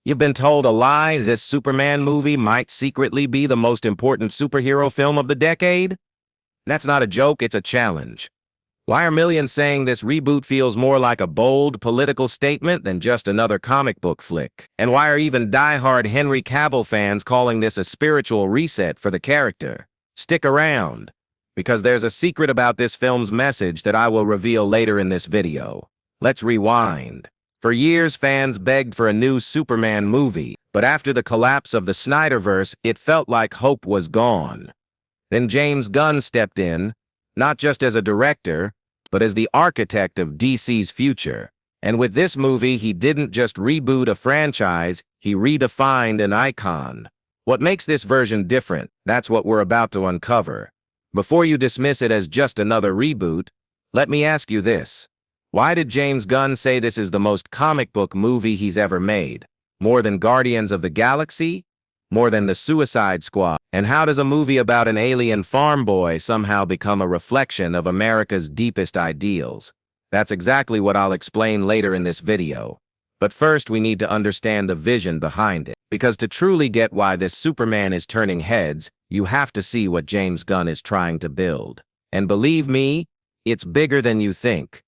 You've been told a lie. This Superman movie might secretly be the most important superhero film of the decade? That's not a joke, it's a challenge. Why are millions saying this reboot feels more like a bold political statement than just another comic book flick? And why are even die-hard Henry Cavill fans calling this a spiritual reset for the character? Stick around, because there's a secret about this film's message that I will reveal later in this video. Let's rewind. For years, fans begged for a new Superman movie, but after the collapse of the Snyderverse, it felt like hope was gone. Then James Gunn stepped in, not just as a director, but as the architect of DC's future. And with this movie, he didn't just reboot a franchise, he redefined an icon. What makes this version different? That's what we're about to uncover. Before you dismiss it as just another reboot, let me ask you this. Why did James Gunn say this is the most comic book movie he's ever made? More than Guardians of the Galaxy? More than the Suicide Squad? And how does a movie about an alien farm boy somehow become a reflection of America's deepest ideals? That's exactly what I'll explain later in this video. But first, we need to understand the vision behind it. Because to truly get why this Superman is turning heads, you have to see what James Gunn is trying to build. And believe me, it's bigger than you think.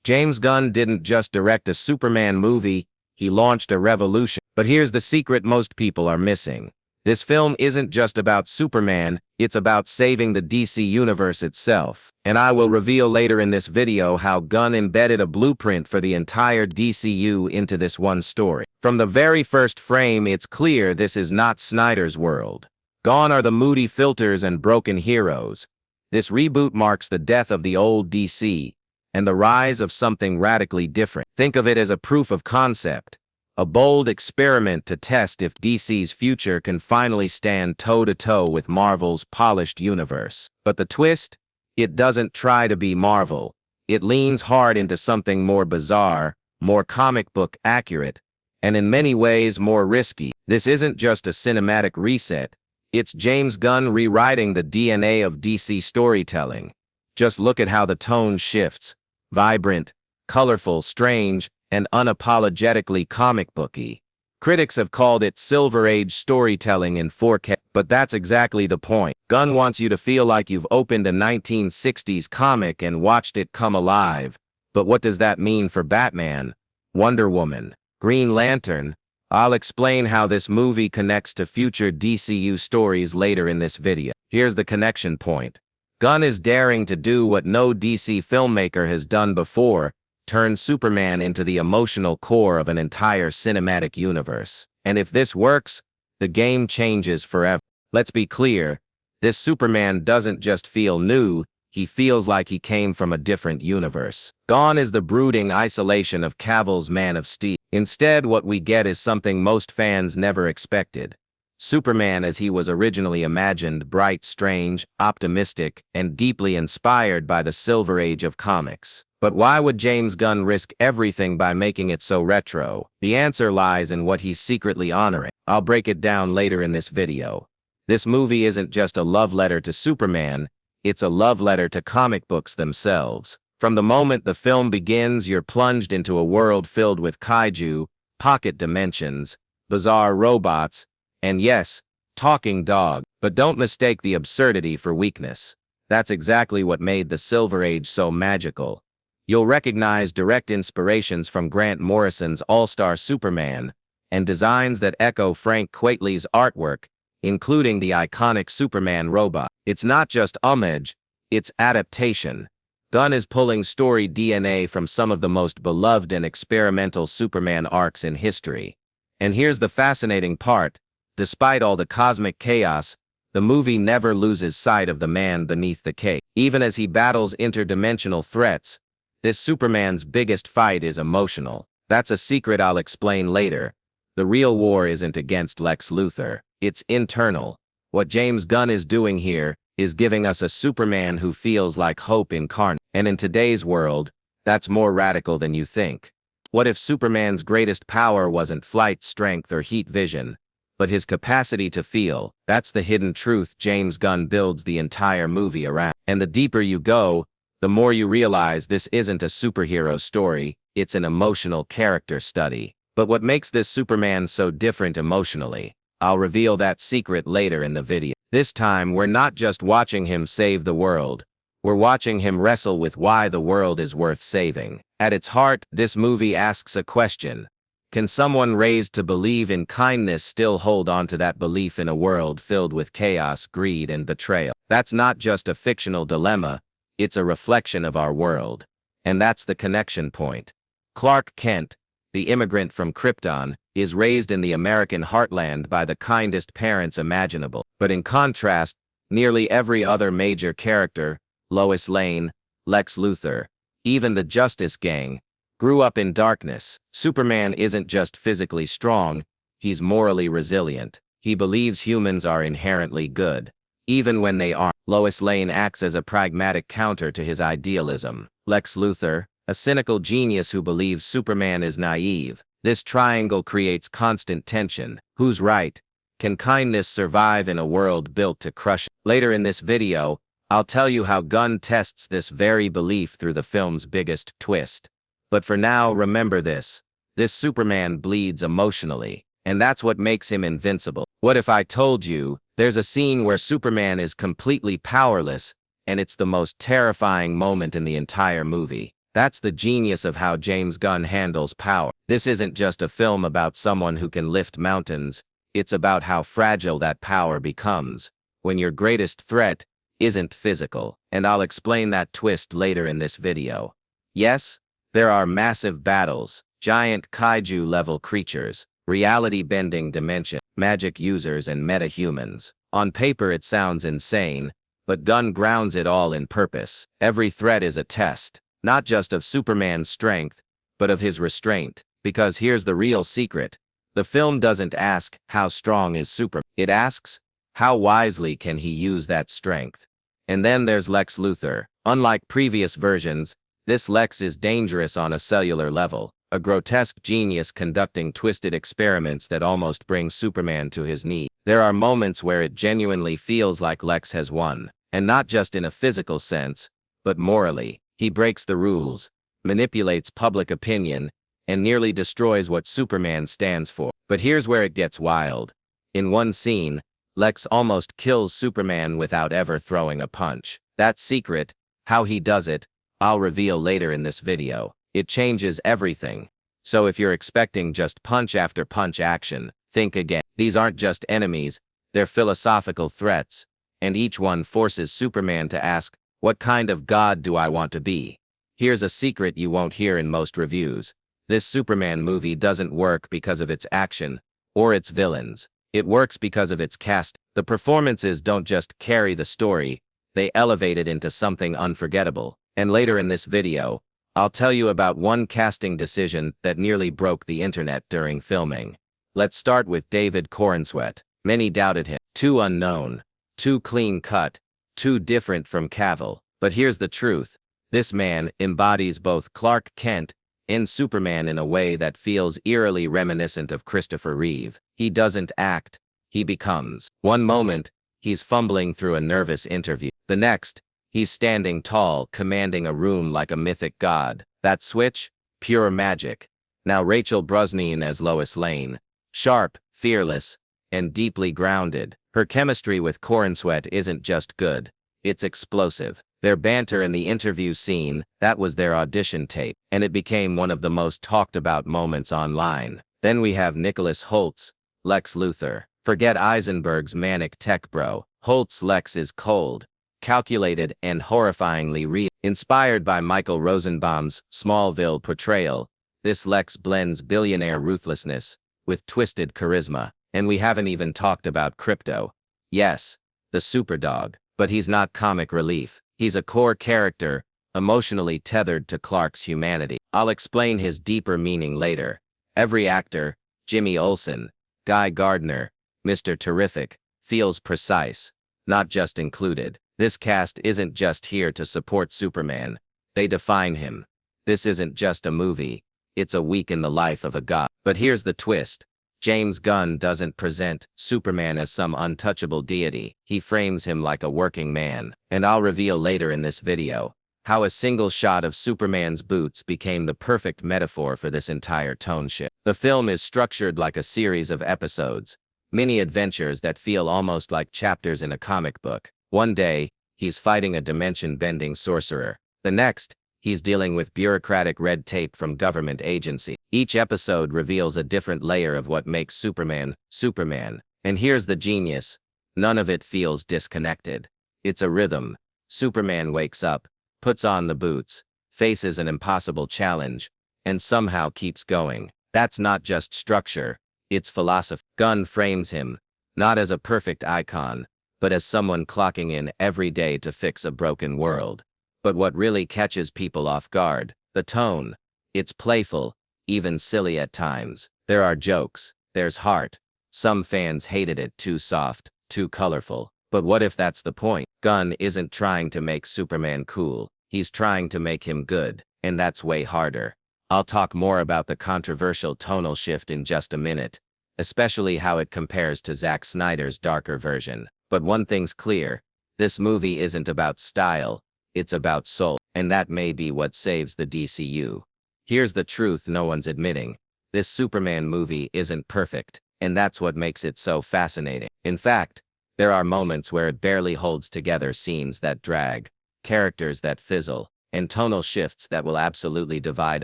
James Gunn didn't just direct a Superman movie, he launched a revolution. But here's the secret most people are missing. This film isn't just about Superman, it's about saving the DC universe itself. And I will reveal later in this video how Gunn embedded a blueprint for the entire DCU into this one story. From the very first frame, it's clear this is not Snyder's world. Gone are the moody filters and broken heroes. This reboot marks the death of the old DC, and the rise of something radically different. Think of it as a proof of concept, a bold experiment to test if DC's future can finally stand toe-to-toe with Marvel's polished universe. But the twist? It doesn't try to be Marvel. It leans hard into something more bizarre, more comic book accurate, and in many ways more risky. This isn't just a cinematic reset, it's James Gunn rewriting the DNA of DC storytelling. Just look at how the tone shifts. Vibrant, colorful, strange, and unapologetically comic booky. Critics have called it Silver Age storytelling in 4K, but that's exactly the point. Gunn wants you to feel like you've opened a 1960s comic and watched it come alive. But what does that mean for Batman, Wonder Woman, Green Lantern? I'll explain how this movie connects to future DCU stories later in this video. Here's the connection point. Gunn is daring to do what no DC filmmaker has done before, turn Superman into the emotional core of an entire cinematic universe. And if this works, the game changes forever. Let's be clear, this Superman doesn't just feel new, he feels like he came from a different universe. Gone is the brooding isolation of Cavill's Man of Steel. Instead, what we get is something most fans never expected. Superman as he was originally imagined, bright, strange, optimistic, and deeply inspired by the Silver Age of comics. But why would James Gunn risk everything by making it so retro? The answer lies in what he's secretly honoring. I'll break it down later in this video. This movie isn't just a love letter to Superman, it's a love letter to comic books themselves. From the moment the film begins, you're plunged into a world filled with kaiju, pocket dimensions, bizarre robots, and yes, talking dog. But don't mistake the absurdity for weakness. That's exactly what made the Silver Age so magical. You'll recognize direct inspirations from Grant Morrison's All-Star Superman and designs that echo Frank Quitely's artwork, including the iconic Superman robot. It's not just homage, it's adaptation. Gunn is pulling story DNA from some of the most beloved and experimental Superman arcs in history. And here's the fascinating part. Despite all the cosmic chaos, the movie never loses sight of the man beneath the cape. Even as he battles interdimensional threats, this Superman's biggest fight is emotional. That's a secret I'll explain later. The real war isn't against Lex Luthor, it's internal. What James Gunn is doing here is giving us a Superman who feels like hope incarnate. And in today's world, that's more radical than you think. What if Superman's greatest power wasn't flight strength or heat vision, but his capacity to feel? That's the hidden truth James Gunn builds the entire movie around. And the deeper you go, the more you realize this isn't a superhero story, it's an emotional character study. But what makes this Superman so different emotionally? I'll reveal that secret later in the video. This time, we're not just watching him save the world. We're watching him wrestle with why the world is worth saving. At its heart, this movie asks a question. Can someone raised to believe in kindness still hold on to that belief in a world filled with chaos, greed, and betrayal? That's not just a fictional dilemma, it's a reflection of our world. And that's the connection point. Clark Kent, the immigrant from Krypton, is raised in the American heartland by the kindest parents imaginable. But in contrast, nearly every other major character, Lois Lane, Lex Luthor, even the Justice Gang, grew up in darkness. Superman isn't just physically strong, he's morally resilient. He believes humans are inherently good, even when they aren't. Lois Lane acts as a pragmatic counter to his idealism. Lex Luthor, a cynical genius who believes Superman is naive. This triangle creates constant tension. Who's right? Can kindness survive in a world built to crush it? Later in this video, I'll tell you how Gunn tests this very belief through the film's biggest twist. But for now, remember this. This Superman bleeds emotionally, and that's what makes him invincible. What if I told you there's a scene where Superman is completely powerless, and it's the most terrifying moment in the entire movie? That's the genius of how James Gunn handles power. This isn't just a film about someone who can lift mountains, it's about how fragile that power becomes when your greatest threat isn't physical. And I'll explain that twist later in this video. Yes, there are massive battles, giant kaiju-level creatures, reality-bending dimension, magic users, and meta-humans. On paper it sounds insane, but Gunn grounds it all in purpose. Every threat is a test, not just of Superman's strength, but of his restraint. Because here's the real secret. The film doesn't ask, how strong is Superman? It asks, how wisely can he use that strength? And then there's Lex Luthor. Unlike previous versions, this Lex is dangerous on a cellular level, a grotesque genius conducting twisted experiments that almost bring Superman to his knees. There are moments where it genuinely feels like Lex has won, and not just in a physical sense, but morally. He breaks the rules, manipulates public opinion, and nearly destroys what Superman stands for. But here's where it gets wild. In one scene, Lex almost kills Superman without ever throwing a punch. That secret, how he does it, I'll reveal later in this video. It changes everything. So if you're expecting just punch after punch action, think again. These aren't just enemies, they're philosophical threats, and each one forces Superman to ask, what kind of god do I want to be? Here's a secret you won't hear in most reviews. This Superman movie doesn't work because of its action, or its villains. It works because of its cast. The performances don't just carry the story, they elevate it into something unforgettable. And later in this video, I'll tell you about one casting decision that nearly broke the internet during filming. Let's start with David Corenswet. Many doubted him. Too unknown, too clean-cut, too different from Cavill. But here's the truth. This man embodies both Clark Kent and Superman in a way that feels eerily reminiscent of Christopher Reeve. He doesn't act, he becomes. One moment, he's fumbling through a nervous interview. The next, he's standing tall, commanding a room like a mythic god. That switch? Pure magic. Now Rachel Brosnahan as Lois Lane. Sharp, fearless, and deeply grounded. Her chemistry with Corenswet isn't just good, it's explosive. Their banter in the interview scene, that was their audition tape, and it became one of the most talked about moments online. Then we have Nicholas Holt's Lex Luthor. Forget Eisenberg's manic tech bro. Holt's Lex is cold, calculated, and horrifyingly real. Inspired by Michael Rosenbaum's Smallville portrayal, this Lex blends billionaire ruthlessness with twisted charisma. And we haven't even talked about Krypto. Yes, the superdog, but he's not comic relief. He's a core character, emotionally tethered to Clark's humanity. I'll explain his deeper meaning later. Every actor, Jimmy Olsen, Guy Gardner, Mr. Terrific, feels precise, not just included. This cast isn't just here to support Superman, they define him. This isn't just a movie, it's a week in the life of a god. But here's the twist. James Gunn doesn't present Superman as some untouchable deity. He frames him like a working man. And I'll reveal later in this video How a single shot of Superman's boots became the perfect metaphor for this entire tone shift. The film is structured like a series of episodes, mini adventures that feel almost like chapters in a comic book. One day, he's fighting a dimension-bending sorcerer. The next, he's dealing with bureaucratic red tape from government agency. Each episode reveals a different layer of what makes Superman, Superman. And here's the genius. None of it feels disconnected. It's a rhythm. Superman wakes up, puts on the boots, faces an impossible challenge, and somehow keeps going. That's not just structure, it's philosophy. Gunn frames him, not as a perfect icon, but as someone clocking in every day to fix a broken world. But what really catches people off guard, the tone. It's playful, even silly at times. There are jokes, there's heart. Some fans hated it too soft, too colorful. But what if that's the point? Gunn isn't trying to make Superman cool, he's trying to make him good, and that's way harder. I'll talk more about the controversial tonal shift in just a minute, especially how it compares to Zack Snyder's darker version. But one thing's clear, this movie isn't about style, it's about soul, and that may be what saves the DCU. Here's the truth no one's admitting. This Superman movie isn't perfect, and that's what makes it so fascinating. In fact, there are moments where it barely holds together, scenes that drag, characters that fizzle, and tonal shifts that will absolutely divide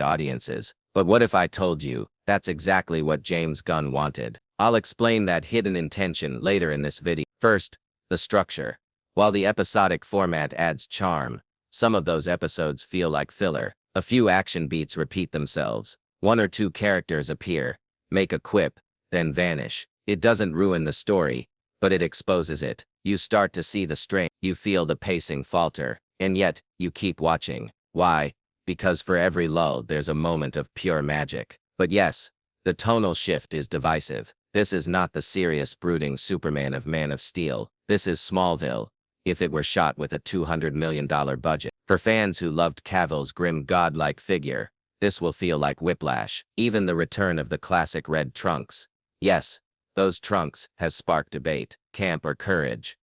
audiences. But what if I told you, that's exactly what James Gunn wanted? I'll explain that hidden intention later in this video. First, the structure. While the episodic format adds charm, some of those episodes feel like filler. A few action beats repeat themselves. One or two characters appear, make a quip, then vanish. It doesn't ruin the story, but it exposes it. You start to see the strain, you feel the pacing falter, and yet, you keep watching. Why? Because for every lull there's a moment of pure magic. But yes, the tonal shift is divisive. This is not the serious, brooding Superman of Man of Steel. This is Smallville, if it were shot with a $200 million budget. For fans who loved Cavill's grim godlike figure, this will feel like whiplash. Even the return of the classic red trunks. Yes, those trunks has sparked debate, camp or courage.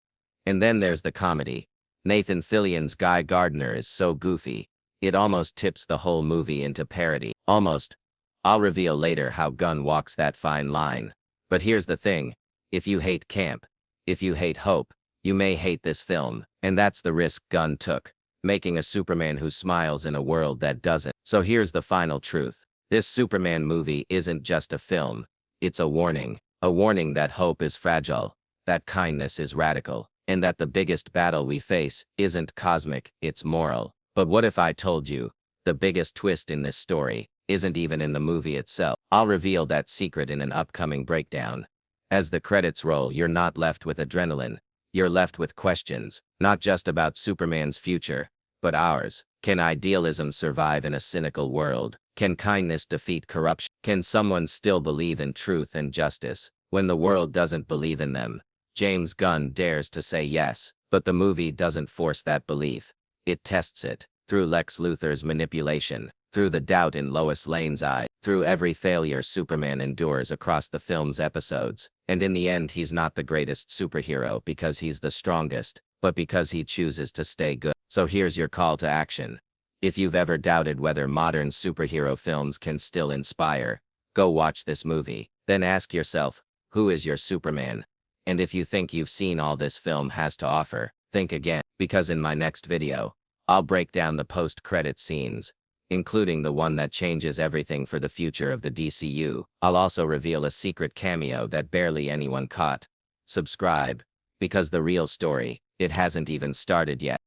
And then there's the comedy. Nathan Fillion's Guy Gardner is so goofy, it almost tips the whole movie into parody. Almost. I'll reveal later how Gunn walks that fine line. But here's the thing, if you hate camp, if you hate hope, you may hate this film, and that's the risk Gunn took, making a Superman who smiles in a world that doesn't. So here's the final truth. This Superman movie isn't just a film, it's a warning that hope is fragile, that kindness is radical, and that the biggest battle we face isn't cosmic, it's moral. But what if I told you, the biggest twist in this story isn't even in the movie itself? I'll reveal that secret in an upcoming breakdown. As the credits roll, you're not left with adrenaline, you're left with questions, not just about Superman's future, but ours. Can idealism survive in a cynical world? Can kindness defeat corruption? Can someone still believe in truth and justice when the world doesn't believe in them? James Gunn dares to say yes, but the movie doesn't force that belief. It tests it, through Lex Luthor's manipulation, through the doubt in Lois Lane's eye, through every failure Superman endures across the film's episodes. And in the end, he's not the greatest superhero because he's the strongest, but because he chooses to stay good. So here's your call to action. If you've ever doubted whether modern superhero films can still inspire, go watch this movie. Then ask yourself, who is your Superman? And if you think you've seen all this film has to offer, think again, because in my next video, I'll break down the post-credit scenes, including the one that changes everything for the future of the DCU. I'll also reveal a secret cameo that barely anyone caught. Subscribe, because the real story, it hasn't even started yet.